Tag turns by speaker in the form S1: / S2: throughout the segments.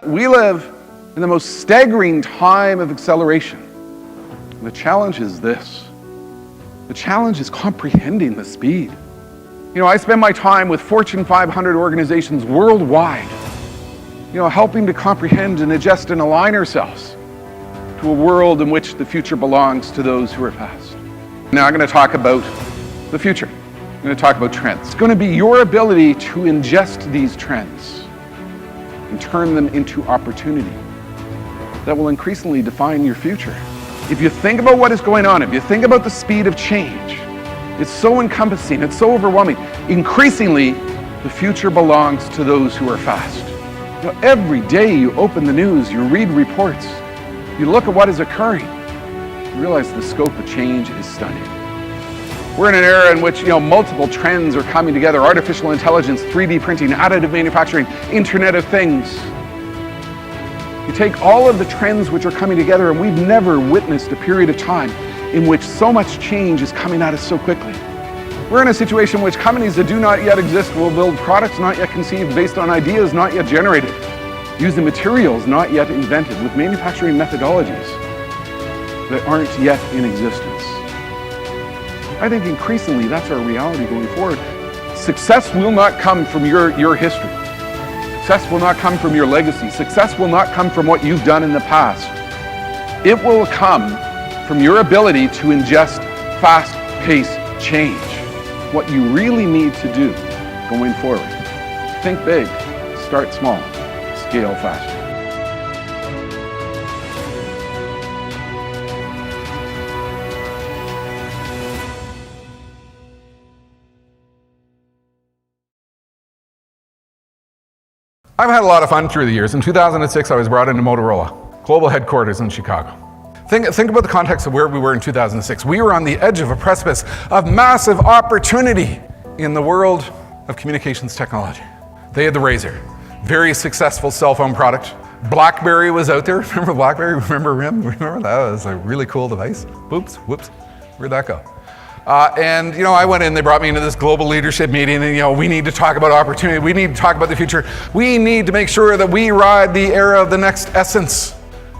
S1: we live in the most staggering time of acceleration. And the challenge is this. The challenge is comprehending the speed. You know, I spend my time with Fortune 500 organizations worldwide, helping to comprehend and adjust and align ourselves to a world in which the future belongs to those who are fast. Now I'm going to talk about the future. I'm going to talk about trends. It's going to be your ability to ingest these trends and turn them into opportunity that will increasingly define your future. If you think about what is going on, if you think about the speed of change, it's so encompassing, it's so overwhelming. Increasingly, the future belongs to those who are fast. Every day you open the news, you read reports, you look at what is occurring, you realize the scope of change is stunning. We're in an era in which multiple trends are coming together: artificial intelligence, 3D printing, additive manufacturing, Internet of Things. You take all of the trends which are coming together, and we've never witnessed a period of time in which so much change is coming at us so quickly. We're in a situation in which companies that do not yet exist will build products not yet conceived based on ideas not yet generated, using materials not yet invented, with manufacturing methodologies that aren't yet in existence. I think increasingly that's our reality going forward. Success will not come from your history. Success will not come from your legacy. Success will not come from what you've done in the past. It will come from your ability to ingest fast-paced change. What you really need to do going forward: think big, start small, scale faster. I've had a lot of fun through the years. In 2006, I was brought into Motorola, global headquarters in Chicago. Think about the context of where we were in 2006. We were on the edge of a precipice of massive opportunity in the world of communications technology. They had the Razr, very successful cell phone product. BlackBerry was out there. Remember BlackBerry? Remember RIM? Remember that? It was a really cool device. Whoops, where'd that go? I went in, they brought me into this global leadership meeting, and we need to talk about opportunity. We need to talk about the future. We need to make sure that we ride the era of the next essence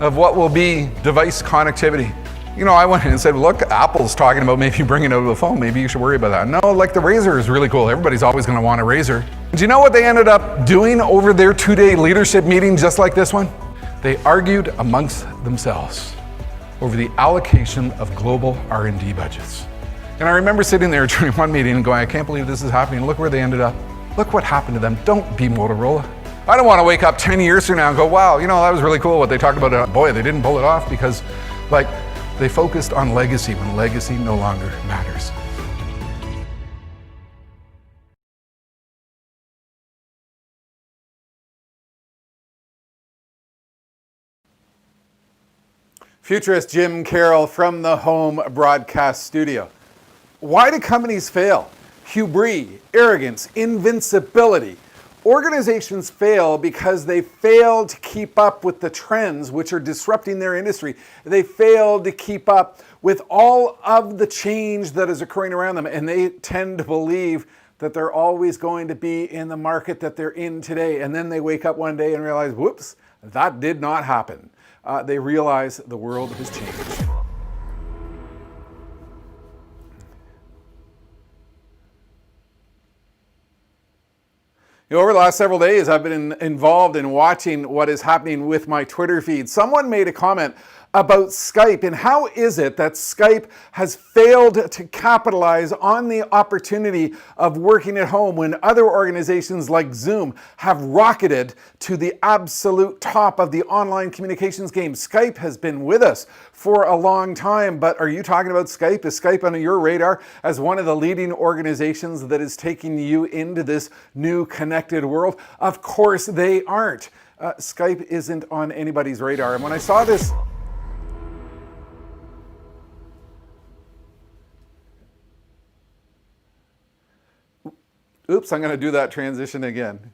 S1: of what will be device connectivity. I went in and said, look, Apple's talking about maybe bringing out a phone. Maybe you should worry about that. No, the Razr is really cool. Everybody's always going to want a Razr. Do you know what they ended up doing over their 2-day leadership meeting just like this one? They argued amongst themselves over the allocation of global R&D budgets. And I remember sitting there during one meeting and going, I can't believe this is happening. Look where they ended up. Look what happened to them. Don't be Motorola. I don't want to wake up 10 years from now and go, wow, that was really cool what they talked about. Boy, they didn't pull it off because they focused on legacy when legacy no longer matters. Futurist Jim Carroll from the home broadcast studio. Why do companies fail? Hubris, arrogance, invincibility. Organizations fail because they fail to keep up with the trends which are disrupting their industry. They fail to keep up with all of the change that is occurring around them, and they tend to believe that they're always going to be in the market that they're in today. And then they wake up one day and realize, whoops, that did not happen. They realize the world has changed. Over the last several days, I've been involved in watching what is happening with my Twitter feed. Someone made a comment about Skype and how is it that Skype has failed to capitalize on the opportunity of working at home when other organizations like Zoom have rocketed to the absolute top of the online communications game. Skype has been with us for a long time, but are you talking about Skype? Is Skype on your radar as one of the leading organizations that is taking you into this new connected world? Of course they aren't. Skype isn't on anybody's radar. And when I saw this, oops, I'm going to do that transition again.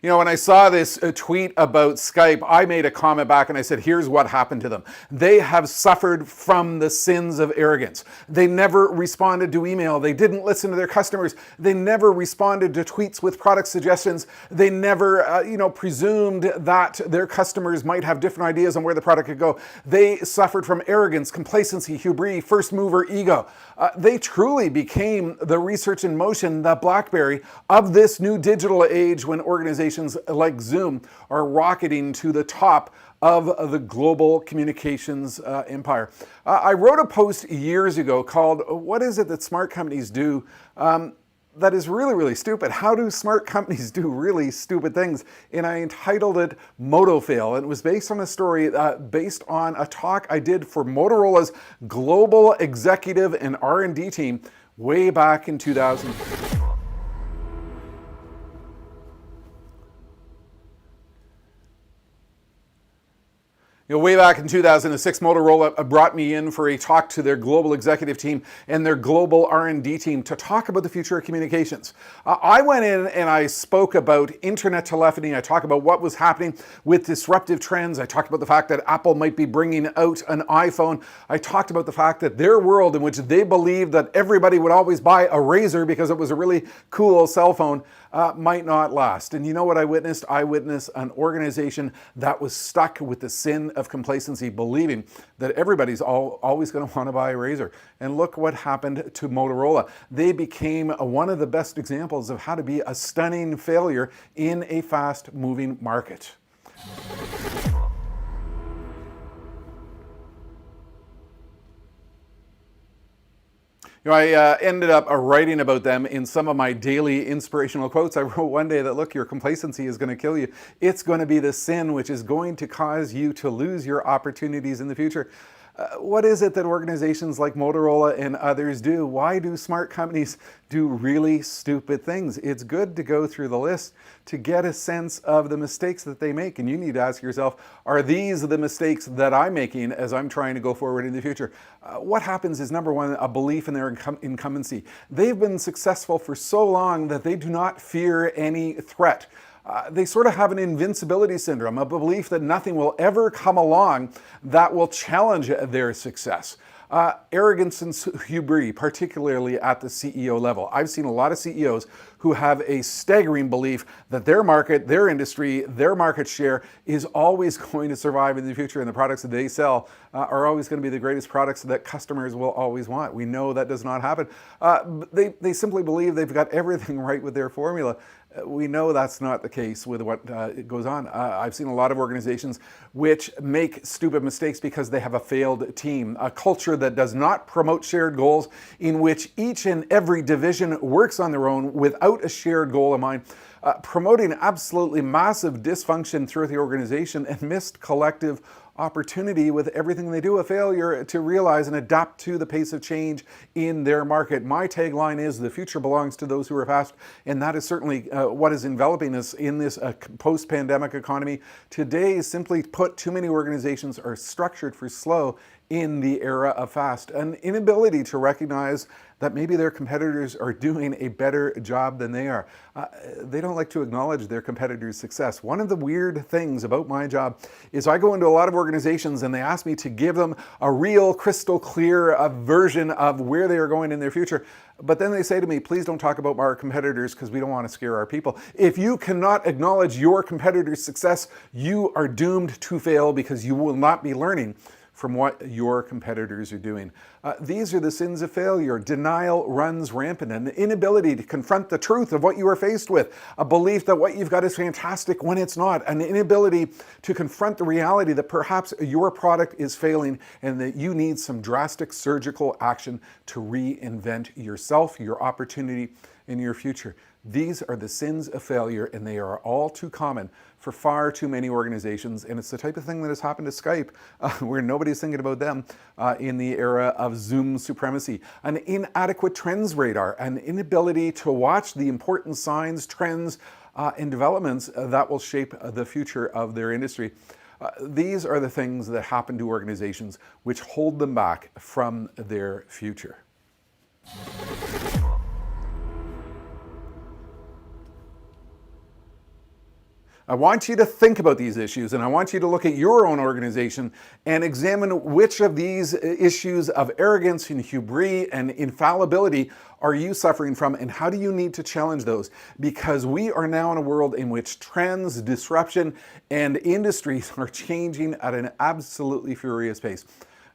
S2: You know, when I saw this tweet about Skype, I made a comment back and I said, here's what happened to them. They have suffered from the sins of arrogance. They never responded to email. They didn't listen to their customers. They never responded to tweets with product suggestions. They never, presumed that their customers might have different ideas on where the product could go. They suffered from arrogance, complacency, hubris, first mover ego. They truly became the research in motion, the BlackBerry of this new digital age when organizations like Zoom are rocketing to the top of the global communications empire. I wrote a post years ago called, "What is it that smart companies do that is really, really stupid? How do smart companies do really stupid things?" And I entitled it Moto Fail. And it was based on a story based on a talk I did for Motorola's global executive and R&D team way back in 2000. Way back in 2006, Motorola brought me in for a talk to their global executive team and their global R&D team to talk about the future of communications. I went in and I spoke about internet telephony. I talked about what was happening with disruptive trends. I talked about the fact that Apple might be bringing out an iPhone. I talked about the fact that their world, in which they believed that everybody would always buy a Razr because it was a really cool cell phone, might not last. And you know what I witnessed? I witnessed an organization that was stuck with the sin of complacency, believing that everybody's always going to want to buy a Razr. And look what happened to Motorola. They became one of the best examples of how to be a stunning failure in a fast-moving market. I ended up writing about them in some of my daily inspirational quotes. I wrote one day that, look, your complacency is going to kill you. It's going to be the sin which is going to cause you to lose your opportunities in the future. What is it that organizations like Motorola and others do? Why do smart companies do really stupid things? It's good to go through the list to get a sense of the mistakes that they make. And you need to ask yourself, are these the mistakes that I'm making as I'm trying to go forward in the future? What happens is, number one, a belief in their incumbency. They've been successful for so long that they do not fear any threat. They sort of have an invincibility syndrome, a belief that nothing will ever come along that will challenge their success. Arrogance and hubris, particularly at the CEO level. I've seen a lot of CEOs who have a staggering belief that their market, their industry, their market share is always going to survive in the future, and the products that they sell are always going to be the greatest products that customers will always want. We know that does not happen. They simply believe they've got everything right with their formula. We know that's not the case with what goes on. I've seen a lot of organizations which make stupid mistakes because they have a failed team, a culture that does not promote shared goals, in which each and every division works on their own without a shared goal in mind, promoting absolutely massive dysfunction throughout the organization and missed collective opportunity with everything they do, a failure to realize and adapt to the pace of change in their market. My tagline is, the future belongs to those who are fast, and that is certainly what is enveloping us in this post-pandemic economy. Today, simply put, too many organizations are structured for slow in the era of fast. An inability to recognize that maybe their competitors are doing a better job than they are. They don't like to acknowledge their competitors' success. One of the weird things about my job is I go into a lot of organizations and they ask me to give them a real crystal clear version of where they are going in their future. But then they say to me, please don't talk about our competitors because we don't want to scare our people. If you cannot acknowledge your competitors' success, you are doomed to fail because you will not be learning from what your competitors are doing. These are the sins of failure. Denial runs rampant. An inability to confront the truth of what you are faced with. A belief that what you've got is fantastic when it's not. An inability to confront the reality that perhaps your product is failing and that you need some drastic surgical action to reinvent yourself, your opportunity, and your future. These are the sins of failure, and they are all too common for far too many organizations. And it's the type of thing that has happened to Skype, where nobody's thinking about them in the era of Zoom supremacy. An inadequate trends radar, an inability to watch the important signs, trends, and developments that will shape the future of their industry. These are the things that happen to organizations which hold them back from their future. I want you to think about these issues, and I want you to look at your own organization and examine which of these issues of arrogance and hubris and infallibility are you suffering from, and how do you need to challenge those? Because we are now in a world in which trends, disruption, and industries are changing at an absolutely furious pace.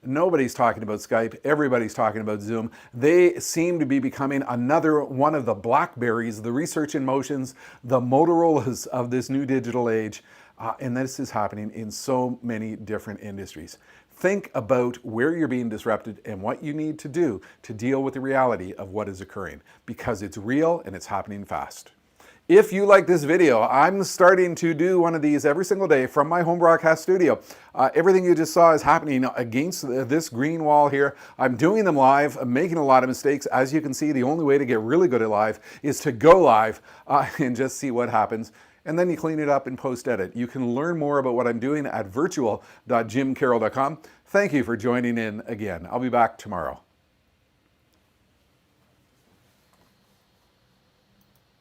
S2: Nobody's talking about Skype. Everybody's talking about Zoom. They seem to be becoming another one of the BlackBerries, the research in motions, the Motorola's of this new digital age. And this is happening in so many different industries. Think about where you're being disrupted and what you need to do to deal with the reality of what is occurring, because it's real and it's happening fast. If you like this video, I'm starting to do one of these every single day from my home broadcast studio. Everything you just saw is happening against this green wall here. I'm doing them live. I'm making a lot of mistakes. As you can see, the only way to get really good at live is to go live and just see what happens. And then you clean it up and post-edit. You can learn more about what I'm doing at virtual.jimcarroll.com. Thank you for joining in again. I'll be back tomorrow.